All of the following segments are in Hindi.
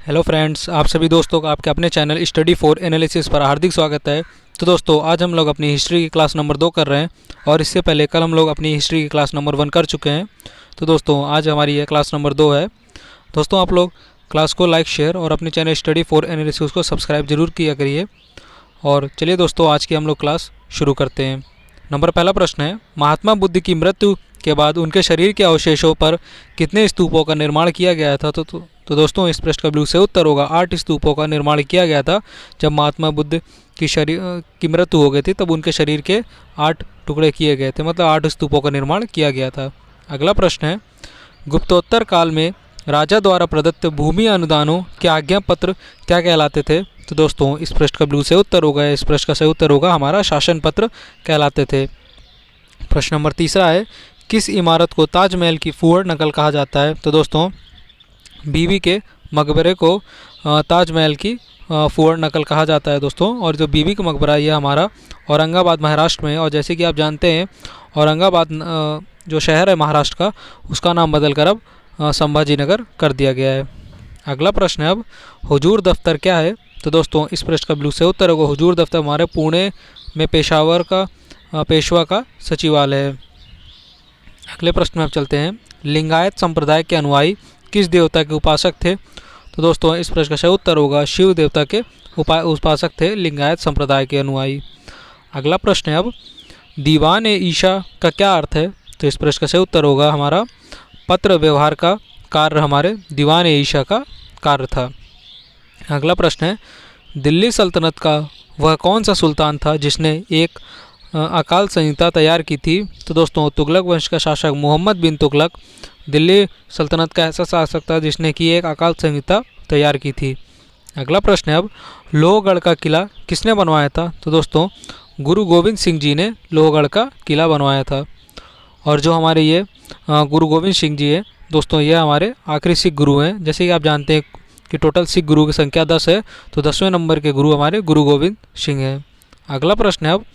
हेलो फ्रेंड्स, आप सभी दोस्तों का आपके अपने चैनल स्टडी फॉर एनालिसिस पर हार्दिक स्वागत है। तो दोस्तों, आज हम लोग अपनी हिस्ट्री की क्लास नंबर 2 कर रहे हैं और इससे पहले कल हम लोग अपनी हिस्ट्री की क्लास नंबर 1 कर चुके हैं। तो दोस्तों, आज हमारी यह क्लास नंबर 2 है। दोस्तों, आप लोग क्लास को लाइक, शेयर और अपने चैनल स्टडी फॉर एनालिसिस को सब्सक्राइब जरूर किया करिए। और चलिए दोस्तों, आज की हम लोग क्लास शुरू करते हैं। पहला प्रश्न है, महात्मा बुद्ध की मृत्यु के बाद उनके शरीर के अवशेषों पर कितने स्तूपों का निर्माण किया गया था? तो दोस्तों, इस प्रश्न का बिल्कुल सही उत्तर होगा 8 स्तूपों का निर्माण किया गया था। जब महात्मा बुद्ध की मृत्यु हो गई थी तब उनके शरीर के 8 टुकड़े किए गए थे, मतलब 8 स्तूपों का निर्माण किया गया था। अगला प्रश्न है, गुप्तोत्तर काल में राजा द्वारा प्रदत्त भूमि अनुदानों के आज्ञा पत्र क्या कहलाते थे? तो दोस्तों, इस प्रश्न का बिल्कुल सही उत्तर होगा, इस प्रश्न का सही उत्तर होगा हमारा शासन पत्र कहलाते थे। प्रश्न नंबर तीसरा है, किस इमारत को ताजमहल की फूहड़ नकल कहा जाता है? तो दोस्तों, बीबी के मकबरे को ताजमहल की फूहड़ नकल कहा जाता है दोस्तों। और जो बीबी का मकबरा है, यह हमारा औरंगाबाद महाराष्ट्र में है। और जैसे कि आप जानते हैं, औरंगाबाद जो शहर है महाराष्ट्र का, उसका नाम बदलकर अब संभाजी नगर कर दिया गया है। अगला प्रश्न है, अब हुजूर दफ्तर क्या है? तो दोस्तों, इस प्रश्न का बिल्कुल सही उत्तर होगा हुजूर दफ्तर हमारे पुणे में पेशावर का पेशवा का सचिवालय है। अगले प्रश्न में आप चलते हैं, लिंगायत संप्रदाय के अनुयायी किस देवता के उपासक थे? तो दोस्तों, इस प्रश्न का सही उत्तर होगा शिव देवता के उपासक थे लिंगायत संप्रदाय के अनुयायी। अगला प्रश्न है, अब दीवान ए ईशा का क्या अर्थ है? तो इस प्रश्न का सही उत्तर होगा हमारा पत्र व्यवहार का कार्य हमारे दीवान ए ईशा का कार्य था। अगला प्रश्न है, दिल्ली सल्तनत का वह कौन सा सुल्तान था जिसने एक अकाल संहिता तैयार की थी? तो दोस्तों, तुगलक वंश का शासक मोहम्मद बिन तुगलक दिल्ली सल्तनत का ऐसा शासक था जिसने कि एक अकाल संहिता तैयार की थी। अगला प्रश्न है, अब लोहगढ़ का किला किसने बनवाया था? तो दोस्तों, गुरु गोविंद सिंह जी ने लोहगढ़ का किला बनवाया था। और जो हमारे ये गुरु गोविंद सिंह जी है दोस्तों, ये हमारे आखिरी सिख गुरु हैं। जैसे कि आप जानते हैं कि टोटल सिख गुरु की संख्या 10 है, तो 10वें नंबर के गुरु हमारे गुरु गोविंद सिंह हैं। अगला प्रश्न है, अब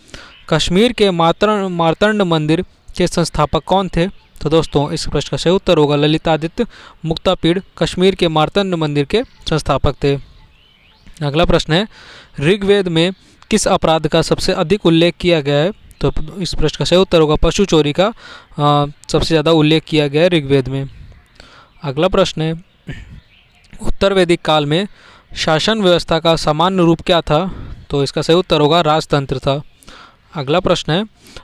कश्मीर के मार्तंड मंदिर के संस्थापक कौन थे? तो दोस्तों, इस प्रश्न का सही उत्तर होगा ललितादित्य मुक्तापीड़ कश्मीर के मार्तंड मंदिर के संस्थापक थे। अगला प्रश्न है, ऋग्वेद में किस अपराध का सबसे अधिक उल्लेख किया गया है? तो इस प्रश्न का सही उत्तर होगा पशु चोरी का सबसे ज़्यादा उल्लेख किया गया है ऋग्वेद में। अगला प्रश्न है, उत्तर वैदिक काल में शासन व्यवस्था का सामान्य रूप क्या था? तो इसका सही उत्तर होगा राजतंत्र था। अगला प्रश्न है,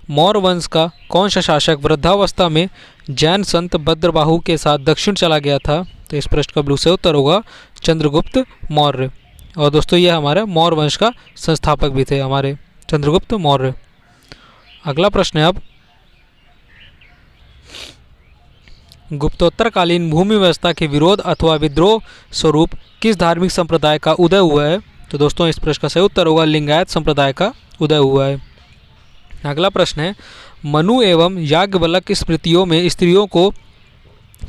मौर्य वंश का कौन सा शासक वृद्धावस्था में जैन संत भद्रबाहु के साथ दक्षिण चला गया था? तो इस प्रश्न का बिल्कुल सही उत्तर होगा चंद्रगुप्त मौर्य। और दोस्तों, यह हमारे मौर्य वंश का संस्थापक भी थे हमारे चंद्रगुप्त मौर्य। अगला प्रश्न है, अब गुप्तोत्तरकालीन भूमि व्यवस्था के विरोध अथवा विद्रोह स्वरूप किस धार्मिक संप्रदाय का उदय हुआ है? तो दोस्तों, इस प्रश्न का सही उत्तर होगा लिंगायत संप्रदाय का उदय हुआ है। अगला प्रश्न है, मनु एवं याज्ञवल्क्य स्मृतियों में स्त्रियों को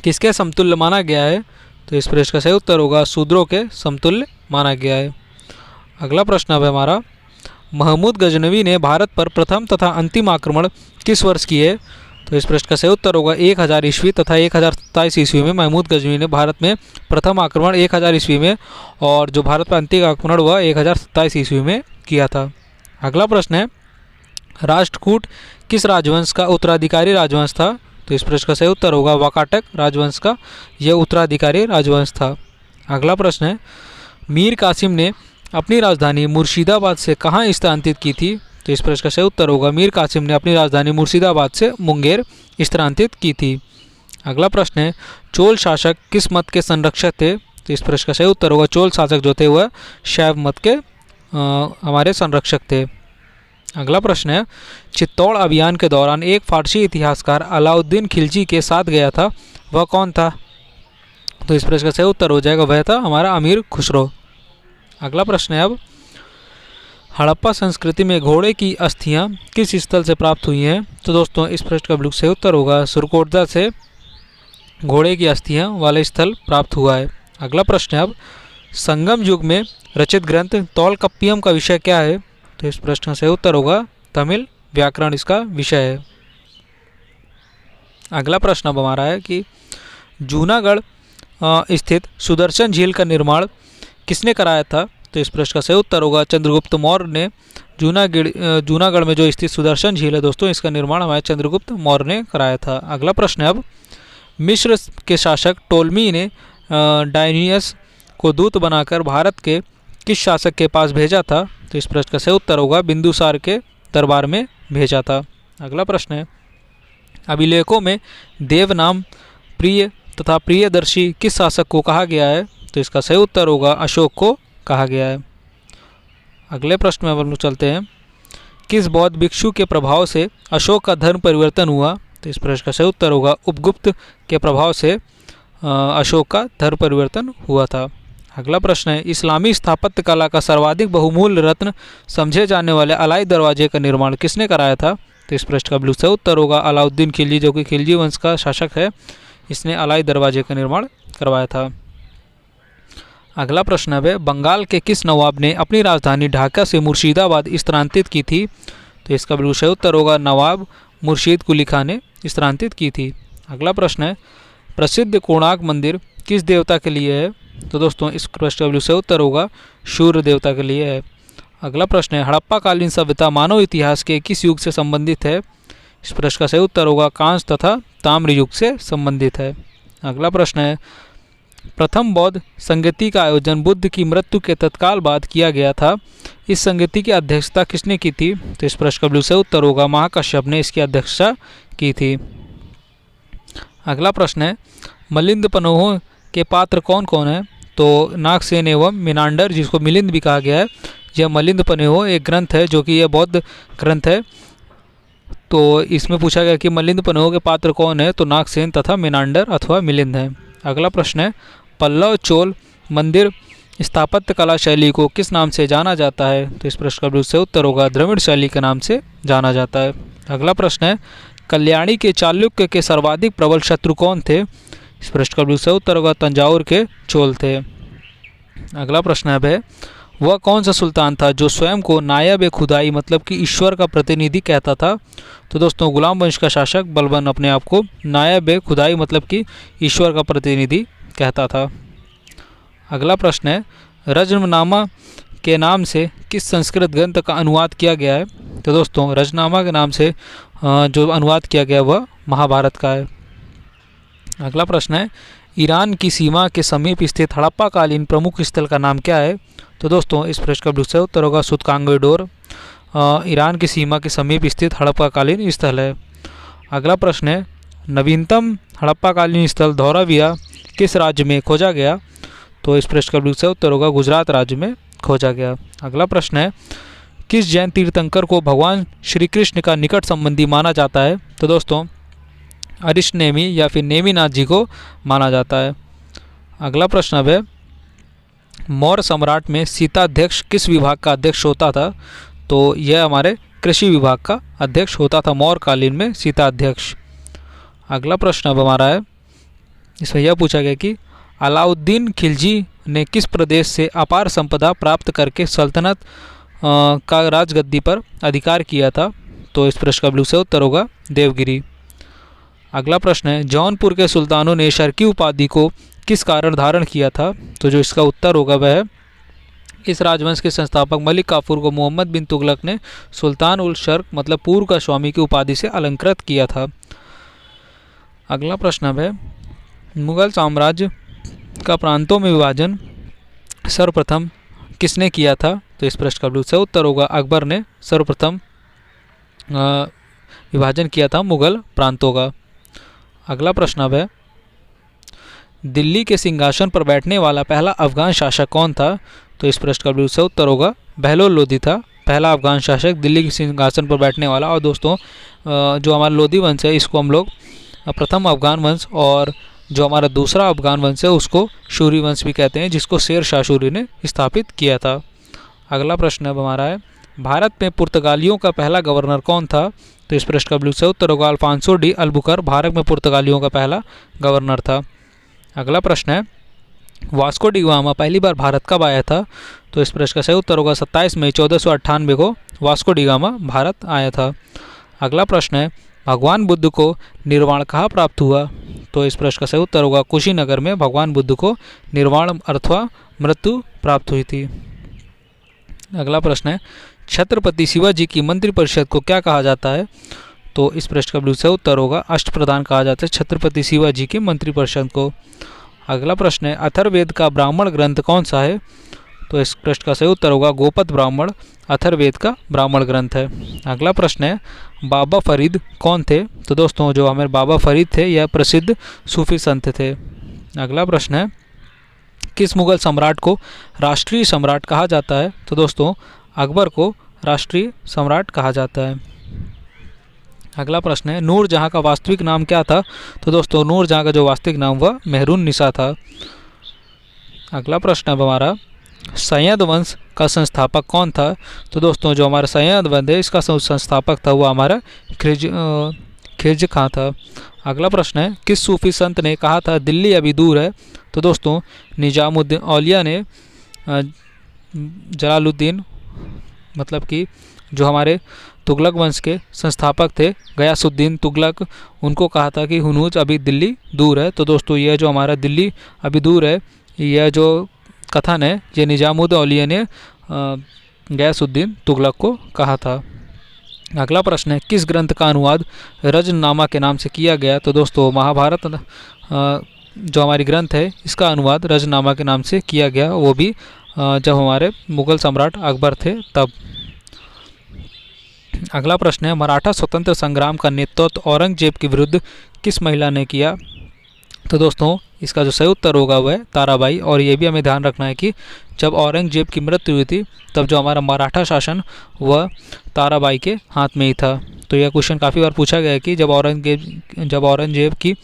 किसके समतुल्य माना गया है? तो इस प्रश्न का सही उत्तर होगा शूद्रों के समतुल्य माना गया है। अगला प्रश्न है हमारा, महमूद गजनवी ने भारत पर प्रथम तथा अंतिम आक्रमण किस वर्ष किए? तो इस प्रश्न का सही उत्तर होगा 1000 ईस्वी तथा 1027 ईस्वी में महमूद गजनवी ने भारत में प्रथम आक्रमण 1000 ईस्वी में और जो भारत पर अंतिम आक्रमण हुआ 1027 ईस्वी में किया था। अगला प्रश्न है, राष्ट्रकूट किस राजवंश का उत्तराधिकारी राजवंश था? तो इस प्रश्न का सही उत्तर होगा वाकाटक राजवंश का यह उत्तराधिकारी राजवंश था। अगला प्रश्न है, मीर कासिम ने अपनी राजधानी मुर्शिदाबाद से कहाँ स्थानांतरित की थी? तो इस प्रश्न का सही उत्तर होगा मीर कासिम ने अपनी राजधानी मुर्शिदाबाद से मुंगेर स्थानांतरित की थी। अगला प्रश्न है, चोल शासक किस मत के संरक्षक थे? तो इस प्रश्न का सही उत्तर होगा चोल शासक जो थे वह शैव मत के हमारे संरक्षक थे। अगला प्रश्न है, चित्तौड़ अभियान के दौरान एक फारसी इतिहासकार अलाउद्दीन खिलजी के साथ गया था, वह कौन था? तो इस प्रश्न का सही उत्तर हो जाएगा वह था हमारा अमीर खुसरो। अगला प्रश्न है, अब हड़प्पा संस्कृति में घोड़े की अस्थियां किस स्थल से प्राप्त हुई हैं? तो दोस्तों, इस प्रश्न का बिल्कुल सही उत्तर होगा सुरकोटदा से घोड़े की अस्थियां वाले स्थल प्राप्त हुआ है। अगला प्रश्न है, अब संगम युग में रचित ग्रंथ तोलकप्पियम का विषय क्या है? तो इस प्रश्न का सही उत्तर होगा तमिल व्याकरण इसका विषय है। अगला प्रश्न अब हमारा है कि जूनागढ़ स्थित सुदर्शन झील का निर्माण किसने कराया था? तो इस प्रश्न का सही उत्तर होगा चंद्रगुप्त मौर्य ने। जूनागढ़ में जो स्थित सुदर्शन झील है दोस्तों, इसका निर्माण हमारे चंद्रगुप्त मौर्य ने कराया था। अगला प्रश्न है अब, मिस्र के शासक टोलमी ने डायनियस को दूत बनाकर भारत के किस शासक के पास भेजा था? तो इस प्रश्न का सही उत्तर होगा बिंदुसार के दरबार में भेजा था। अगला प्रश्न है, अभिलेखों में देवनाम, प्रिय तथा प्रियदर्शी किस शासक को कहा गया है? तो इसका सही उत्तर होगा अशोक को कहा गया है। अगले प्रश्न में हम लोग चलते हैं, किस बौद्ध भिक्षु के प्रभाव से अशोक का धर्म परिवर्तन हुआ? तो इस प्रश्न का सही उत्तर होगा उपगुप्त के प्रभाव से अशोक का धर्म परिवर्तन हुआ था। अगला प्रश्न है, इस्लामी स्थापत्य कला का सर्वाधिक बहुमूल्य रत्न समझे जाने वाले अलाई दरवाजे का निर्माण किसने कराया था? तो इस प्रश्न का बिल्कुल सही उत्तर होगा अलाउद्दीन खिलजी, जो कि खिलजी वंश का शासक है। इसने अलाई दरवाजे का निर्माण करवाया था। अगला प्रश्न है, बंगाल के किस नवाब ने अपनी राजधानी ढाका से मुर्शिदाबाद स्थानांतरित की थी? तो इसका बिल्कुल सही उत्तर होगा नवाब मुर्शीद कुली खान ने स्थानांतरित की थी। अगला प्रश्न है, प्रसिद्ध कोणार्क मंदिर किस देवता के लिए है? तो दोस्तों इस प्रश्न का बिल्कुल सही उत्तर होगा सूर्य देवता के लिए है। अगला प्रश्न है, हड़प्पा कालीन सभ्यता मानव इतिहास के किस युग से संबंधित है? इस प्रश्न का सही उत्तर होगा कांस्य तथा ताम्र युग से संबंधित है। अगला प्रश्न है, प्रथम बौद्ध संगति का आयोजन बुद्ध की मृत्यु के तत्काल बाद किया गया था। इस संगति की अध्यक्षता किसने की थी? तो इस प्रश्न का बिल्कुल सही उत्तर होगा महाकश्यप ने इसकी अध्यक्षता की थी। अगला प्रश्न है, मिलिंद पन्हों के पात्र कौन कौन है? तो नागसेन एवं मिनांडर, जिसको मिलिंद भी कहा गया है, यह मिलिंद पन्हों एक ग्रंथ है जो कि यह बौद्ध ग्रंथ है। तो इसमें पूछा गया कि मिलिंद पन्हों के पात्र कौन है? तो नागसेन तथा मिनांडर अथवा मिलिंद है। अगला प्रश्न है, पल्लव चोल मंदिर स्थापत्य कला शैली को किस नाम से जाना जाता है? तो इस प्रश्न का बिल्कुल सही उत्तर होगा द्रविड़ शैली के नाम से जाना जाता है। अगला प्रश्न है, कल्याणी के चालुक्य के सर्वाधिक प्रबल शत्रु कौन थे? इस प्रश्न का बिल्कुल सही उत्तर होगा तंजावुर के चोल थे। अगला प्रश्न है, वह कौन सा सुल्तान था जो स्वयं को नायब ए खुदाई मतलब कि ईश्वर का प्रतिनिधि कहता था? तो दोस्तों गुलाम वंश का शासक बलबन अपने आप को नायब ए खुदाई मतलब कि ईश्वर का प्रतिनिधि कहता था। अगला प्रश्न है, रजमनामा के नाम से किस संस्कृत ग्रंथ का अनुवाद किया गया है? तो दोस्तों रजनामा के नाम से जो अनुवाद किया गया वह महाभारत का है। अगला प्रश्न है, ईरान की सीमा के समीप स्थित हड़प्पा कालीन प्रमुख स्थल का नाम क्या है? तो दोस्तों इस प्रश्न का बिल्कुल सही उत्तर होगा सुतकांगोडोर। ईरान की सीमा के समीप स्थित हड़प्पा कालीन स्थल है। अगला प्रश्न है, नवीनतम हड़प्पा कालीन स्थल धौराविया किस राज्य में खोजा गया? तो इस प्रश्न का बिल्कुल सही उत्तर होगा गुजरात राज्य में खोजा गया। अगला प्रश्न है, किस जैन तीर्थंकर को भगवान श्री कृष्ण का निकट संबंधी माना जाता है? तो दोस्तों अरिष्ट नेमी या फिर नेमीनाथ जी को माना जाता है। अगला प्रश्न है, मौर्य सम्राट में सीताध्यक्ष किस विभाग का अध्यक्ष होता था? तो यह हमारे कृषि विभाग का अध्यक्ष होता था मौर्य कालीन में सीताध्यक्ष। अगला प्रश्न अब हमारा है, इसमें यह पूछा गया कि अलाउद्दीन खिलजी ने किस प्रदेश से अपार संपदा प्राप्त करके सल्तनत का राजगद्दी पर अधिकार किया था? तो इस प्रश्न का बिल्कुल सही उत्तर होगा देवगिरी। अगला प्रश्न है, जौनपुर के सुल्तानों ने शर्की उपाधि को किस कारण धारण किया था? तो जो इसका उत्तर होगा वह है, इस राजवंश के संस्थापक मलिक काफूर को मोहम्मद बिन तुगलक ने सुल्तान उल शर्क मतलब पूर्व का स्वामी की उपाधि से अलंकृत किया था। अगला प्रश्न है, मुगल साम्राज्य का प्रांतों में विभाजन सर्वप्रथम किसने किया था? तो इस प्रश्न का बिल्कुल सही उत्तर होगा अकबर ने सर्वप्रथम विभाजन किया था मुगल प्रांतों का। अगला प्रश्न है, दिल्ली के सिंहासन पर बैठने वाला पहला अफगान शासक कौन था? तो इस प्रश्न का बिल्कुल सही उत्तर होगा बहलोल लोदी था पहला अफगान शासक दिल्ली के सिंहासन पर बैठने वाला। और दोस्तों जो हमारा लोदी वंश है इसको हम लोग प्रथम अफगान वंश और जो हमारा दूसरा अफगान वंश है उसको शूरी वंश भी कहते हैं, जिसको शेर शाह सूरी ने स्थापित किया था। अगला प्रश्न अब हमारा है, भारत में पुर्तगालियों का पहला गवर्नर कौन था? तो इस प्रश्न का बिल्कुल सही उत्तर होगा अल्फांसो डी अल्बुकर भारत में पुर्तगालियों का पहला गवर्नर था। अगला प्रश्न है, वास्को डी गामा पहली बार भारत कब आया था? तो इस प्रश्न का सही उत्तर होगा 27 मई 1498 को वास्को डी गामा भारत आया था। अगला प्रश्न है, भगवान बुद्ध को निर्वाण कहाँ प्राप्त हुआ? तो इस प्रश्न का सही उत्तर होगा कुशीनगर में भगवान बुद्ध को निर्वाण अथवा मृत्यु प्राप्त हुई थी। अगला प्रश्न है छत्रपति शिवाजी की मंत्रिपरिषद को क्या कहा जाता है? तो इस प्रश्न का बिल्कुल सही उत्तर होगा अष्टप्रधान कहा जाता है छत्रपति शिवाजी की मंत्रिपरिषद को। अगला प्रश्न है अथर्ववेद का ब्राह्मण ग्रंथ कौन सा है? तो इस प्रश्न का सही उत्तर होगा गोपद ब्राह्मण अथर्ववेद का ब्राह्मण ग्रंथ है। अगला प्रश्न है बाबा फरीद कौन थे? तो दोस्तों जो हमारे बाबा फरीद थे यह प्रसिद्ध सूफी संत थे। अगला प्रश्न है किस मुगल सम्राट को राष्ट्रीय सम्राट कहा जाता है? तो दोस्तों अकबर को राष्ट्रीय सम्राट कहा जाता है। अगला प्रश्न है नूरजहां का वास्तविक नाम क्या था? तो दोस्तों नूरजहां का जो वास्तविक नाम वह मेहरुन निसा था। अगला प्रश्न है हमारा सैयद वंश का संस्थापक कौन था? तो दोस्तों जो हमारा सैयद वंश है इसका संस्थापक था वह हमारा खिलजी खां था। अगला प्रश्न है किस सूफी संत ने कहा था दिल्ली अभी दूर है? तो दोस्तों निजामुद्दीन औलिया ने जलालुद्दीन मतलब कि जो हमारे तुगलक वंश के संस्थापक थे गयासुद्दीन तुगलक उनको कहा था कि हुनूज अभी दिल्ली दूर है। तो दोस्तों यह जो हमारा दिल्ली अभी दूर है यह जो कथन है ये निजामुद्दीन औलिया ने गयासुद्दीन तुगलक को कहा था। अगला प्रश्न है किस ग्रंथ का अनुवाद रजनामा के नाम से किया गया? तो दोस्तों महाभारत जो हमारी ग्रंथ है इसका अनुवाद रजनामा के नाम से किया गया, वो भी जब हमारे मुगल सम्राट अकबर थे तब। अगला प्रश्न है मराठा स्वतंत्र संग्राम का नेतृत्व औरंगजेब के विरुद्ध किस महिला ने किया? तो दोस्तों इसका जो सही उत्तर होगा वह है ताराबाई। और ये भी हमें ध्यान रखना है कि जब औरंगजेब की मृत्यु हुई थी तब जो हमारा मराठा शासन वह ताराबाई के हाथ में ही था। तो यह क्वेश्चन काफ़ी बार पूछा गया है कि जब औरंगजेब की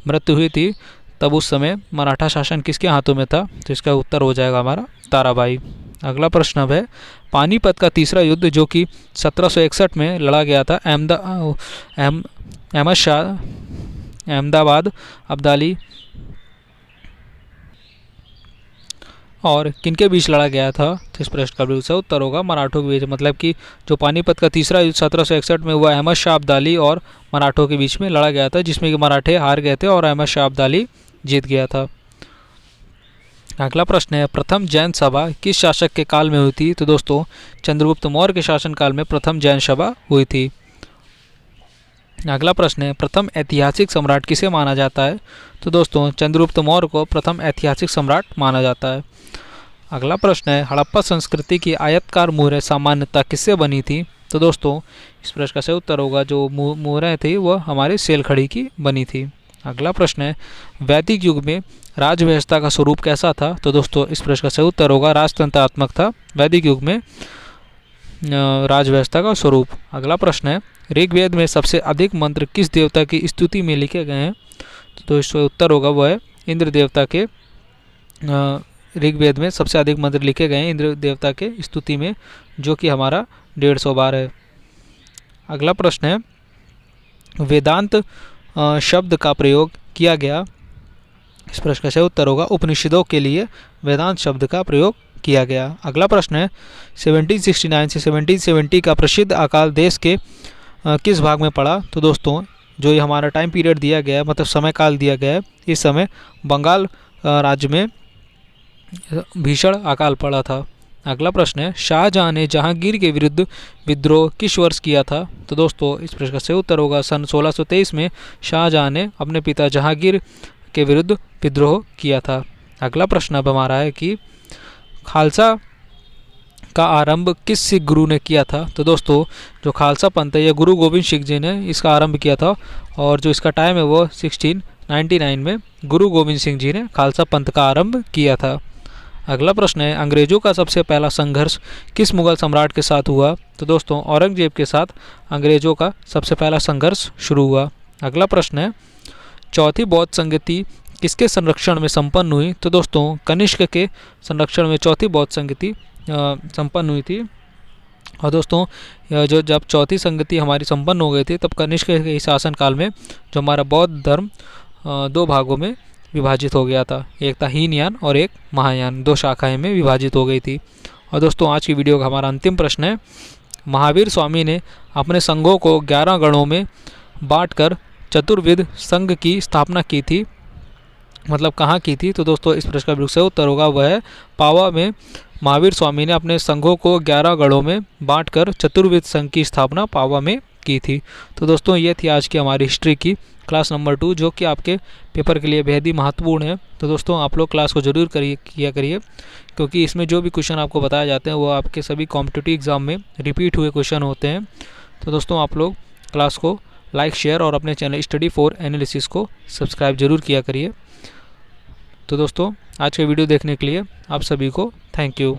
मृत्यु हुई थी तब उस समय मराठा शासन किसके हाथों में था? तो इसका उत्तर हो जाएगा हमारा ताराबाई। अगला प्रश्न है पानीपत का तीसरा युद्ध जो कि 1761 में लड़ा गया था अहमदाबाद अब्दाली और किनके बीच लड़ा गया था? तो इस प्रश्न का बिल्कुल सही उत्तर होगा मराठों के बीच। मतलब कि जो पानीपत का तीसरा युद्ध 1761 में हुआ अहमद शाह अब्दाली और मराठों के बीच में लड़ा गया था जिसमें कि मराठे हार गए थे और अहमद शाह अब्दाली जीत गया था। अगला प्रश्न है प्रथम जैन सभा किस शासक के काल में हुई थी? तो दोस्तों चंद्रगुप्त मौर्य के शासनकाल में प्रथम जैन सभा हुई थी। अगला प्रश्न है प्रथम ऐतिहासिक सम्राट किसे माना जाता है? तो दोस्तों चंद्रगुप्त मौर्य को प्रथम ऐतिहासिक सम्राट माना जाता है। अगला प्रश्न है हड़प्पा संस्कृति की आयताकार मुहरें सामान्यतः किससे बनी थी? तो दोस्तों इस प्रश्न का सही उत्तर होगा जो मुहरें थी वह हमारे सेलखड़ी की बनी थी। अगला प्रश्न है वैदिक युग में राज व्यवस्था का स्वरूप कैसा था? तो दोस्तों इस प्रश्न का सही उत्तर होगा राजतंत्रात्मक था वैदिक युग में राज व्यवस्था का स्वरूप। अगला प्रश्न है ऋग्वेद में सबसे अधिक मंत्र किस देवता की स्तुति में लिखे गए हैं? तो इसका उत्तर होगा वह है इंद्र देवता के। ऋग्वेद में सबसे अधिक मंत्र लिखे गए हैं इंद्र देवता के स्तुति में जो कि हमारा 150 बार है। अगला प्रश्न है वेदांत शब्द का प्रयोग किया गया। इस प्रश्न का सही उत्तर होगा उपनिषदों के लिए वेदांत शब्द का प्रयोग किया गया। अगला प्रश्न है 1769 से 1770 का प्रसिद्ध अकाल देश के किस भाग में पड़ा? तो दोस्तों जो ये हमारा टाइम पीरियड दिया गया है मतलब समय काल दिया गया है इस समय बंगाल राज्य में भीषण अकाल पड़ा था। अगला प्रश्न है शाहजहां ने जहांगीर के विरुद्ध विद्रोह किस वर्ष किया था? तो दोस्तों इस प्रश्न का सही उत्तर होगा सन 1623 में शाहजहां ने अपने पिता जहांगीर के विरुद्ध विद्रोह किया था। अगला प्रश्न अब हमारा है कि खालसा का आरंभ किस सिख गुरु ने किया था? तो दोस्तों जो खालसा पंथ है यह गुरु गोविंद सिंह जी ने इसका आरंभ किया था और जो इसका टाइम है वो 1699 में गुरु गोविंद सिंह जी ने खालसा पंथ का आरंभ किया था। अगला प्रश्न है अंग्रेजों का सबसे पहला संघर्ष किस मुगल सम्राट के साथ हुआ? तो दोस्तों औरंगजेब के साथ अंग्रेजों का सबसे पहला संघर्ष शुरू हुआ। अगला प्रश्न है चौथी बौद्ध संगति किसके संरक्षण में संपन्न हुई? तो दोस्तों कनिष्क के संरक्षण में चौथी बौद्ध संगति संपन्न हुई थी। और दोस्तों जो जब चौथी संगति हमारी संपन्न हो गई थी तब कनिष्क के शासन काल में जो हमारा बौद्ध धर्म दो भागों में विभाजित हो गया था। एक था हीनयान और एक महायान, दो शाखाएं में विभाजित हो गई थी। और दोस्तों आज की वीडियो का हमारा अंतिम प्रश्न है महावीर स्वामी ने अपने संघों को 11 गणों में बांटकर चतुर्विद संघ की स्थापना की थी, मतलब कहाँ की थी? तो दोस्तों इस प्रश्न का बिल्कुल सही उत्तर होगा वह है पावा में। महावीर स्वामी ने अपने संघों को 11 गढ़ों में बांटकर चतुर्विद संघ की स्थापना पावा में की थी। तो दोस्तों ये थी आज की हमारी हिस्ट्री की क्लास नंबर 2, जो कि आपके पेपर के लिए बेहद ही महत्वपूर्ण है। तो दोस्तों आप लोग क्लास को ज़रूर किया करिए, क्योंकि इसमें जो भी क्वेश्चन आपको बताए जाते हैं वो आपके सभी कॉम्पिटिटिव एग्जाम में रिपीट हुए क्वेश्चन होते हैं। तो दोस्तों आप लोग क्लास को लाइक, शेयर और अपने चैनल स्टडी फॉर एनालिसिस को सब्सक्राइब जरूर किया करिए। तो दोस्तों आज का वीडियो देखने के लिए आप सभी को थैंक यू।